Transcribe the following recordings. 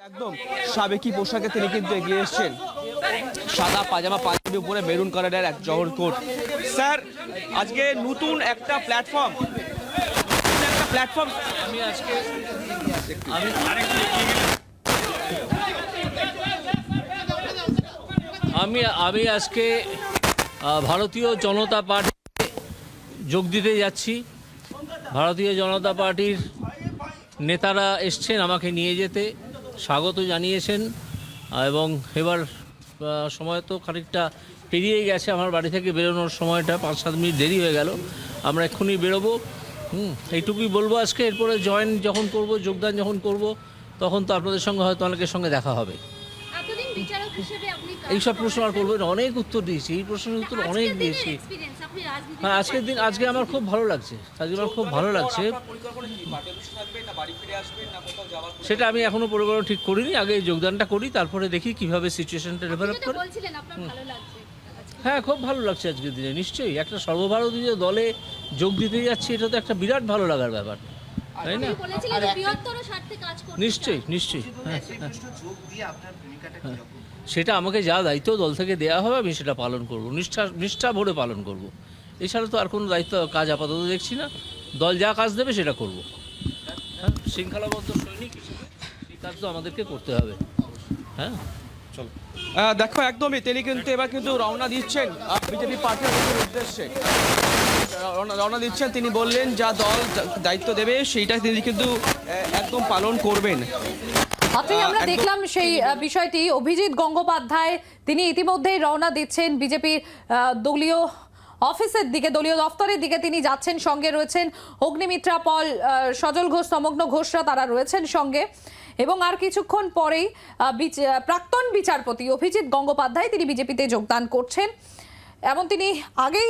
একদম সাবেকি পোশাকে তিনি কিন্তু এগিয়ে এসেছেন, সাদা পাজামা পাঞ্জাবি উপরে মেরুন কালারের এক জহর কোট। স্যার, আজকে নতুন একটা প্ল্যাটফর্ম আমি আজকে আমি আজকে ভারতীয় জনতা পার্টিতে যোগ দিতে যাচ্ছি। ভারতীয় জনতা পার্টির নেতারা এসছেন আমাকে নিয়ে যেতে, স্বাগত জানিয়েছেন এবং এবার সময় তো খানিকটা পেরিয়ে গেছে, আমার বাড়ি থেকে বেরোনোর সময়টা 5-7 মিনিট দেরি হয়ে গেল। আমরা এক্ষুনি বেরোবো। এইটুকুই বলবো আজকে। এরপরে জয়েন যখন করব, যোগদান যখন করব, তখন তো আপনাদের সঙ্গে হয়তো অনেকের সঙ্গে দেখা হবে। এইসব প্রশ্ন আর করবেন, অনেক উত্তর দিয়েছি, এই প্রশ্নের উত্তর অনেক দিয়েছি। হ্যাঁ, আজকে আমার খুব ভালো লাগছে, সেটা আমি এখনো পরিকল্পনা ঠিক করিনি। আগে যোগদানটা করি, তারপরে দেখি কিভাবে সিচুয়েশনটা ডেভেলপ করে। হ্যাঁ, খুব ভালো লাগছে আজকের দিনে। নিশ্চয়ই একটা সর্বভারতীয় দলে যোগ দিতে যাচ্ছি, এটা তো একটা বিরাট ভালো লাগার ব্যাপার, তাই না? নিশ্চয়ই। হ্যাঁ, সেটা আমাকে যা দায়িত্ব দল থেকে দেওয়া হবে আমি সেটা পালন করব, নিষ্ঠা ভরে পালন করব। এছাড়া তো আর কোনো দায়িত্ব কাজ আপাতত দেখছি না। দল যা কাজ দেবে সেটা করব। হ্যাঁ, শৃঙ্খলাবদ্ধ সৈনিক হিসেবে সেই কাজ তো আমাদেরকে করতে হবে। হ্যাঁ, চলো। দেখো, একদমই তিনি কিন্তু এবার কিন্তু রওনা দিচ্ছেন বিজেপি পার্টির উদ্দেশ্যে। রওনা দিচ্ছেন, তিনি বললেন যা দল দায়িত্ব দেবে সেইটা তিনি কিন্তু একদম পালন করবেন। আমরা দেখলাম সেই বিষয়টি। অভিজিৎ গঙ্গোপাধ্যায় তিনি ইতিমধ্যেই রওনা দিচ্ছেন বিজেপির দলীয় অফিসের দিকে, দলীয় দফতরের দিকে তিনি যাচ্ছেন। সঙ্গে রয়েছেন অগ্নিমিত্রা পল, সজল ঘোষ, সমগ্ন ঘোষরা, তারা রয়েছেন সঙ্গে। এবং আর কিছুক্ষণ পরেই প্রাক্তন বিচারপতি অভিজিৎ গঙ্গোপাধ্যায় তিনি বিজেপিতে যোগদান করছেন, এমন তিনি আগেই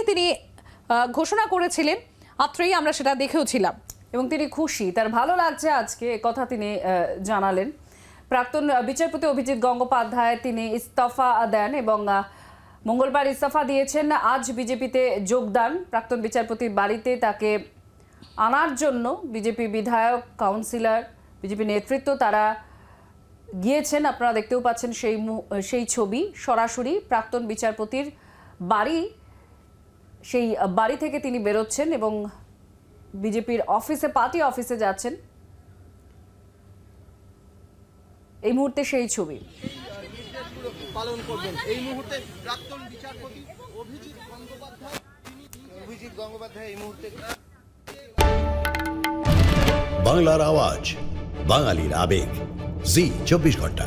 ঘোষণা করেছিলেন। আত্রেই আমরা সেটা দেখেওছিলাম এবং তিনি খুশি, তার ভালো লাগছে আজকে, কথা তিনি জানালেন। প্রাক্তন বিচারপতি অভিজিৎ গঙ্গোপাধ্যায় তিনি ইস্তফা দেন এবং মঙ্গলবার ইস্তফা দিয়েছেন। আজ বিজেপিতে যোগদান, প্রাক্তন বিচারপতির বাড়িতে তাকে আনার জন্য বিজেপি বিধায়ক, কাউন্সিলর, বিজেপি নেতৃত্ব তারা গিয়েছেন। আপনারা দেখতেও পাচ্ছেন সেই ছবি সরাসরি প্রাক্তন বিচারপতির বাড়ি, সেই বাড়ি থেকে তিনি বেরোচ্ছেন এবং বিজেপির অফিসে, পার্টি অফিসে যাচ্ছেন। এই মুহূর্তে সেই ছবি পালন করবেন। এই মুহূর্তে প্রাক্তন বিচারপতি অভিজিৎ গঙ্গোপাধ্যায় এই মুহূর্তে। বাংলার আওয়াজ, বাঙালির আবেগ, জি 24 ঘন্টা।